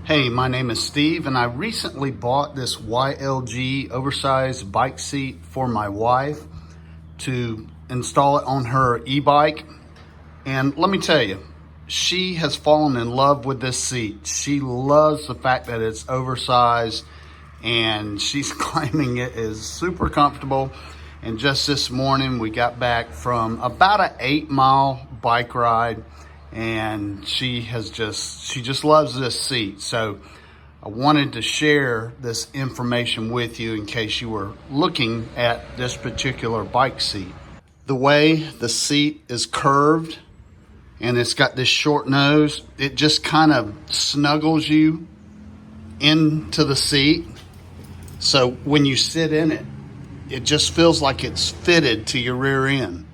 Hey, my name is Steve, and I recently bought this YLG Oversized bike seat for my wife to install it on her e-bike. And let me tell you, she has fallen in love with this seat. She loves the fact that it's oversized, and she's claiming it is super comfortable. And just this morning, we got back from about an 8-mile bike ride, and she just loves this seat. So I wanted to share this information with you in case you were looking at this particular bike seat. The way the seat is curved and it's got this short nose, it just kind of snuggles you into the seat. So when you sit in it, it just feels like it's fitted to your rear end.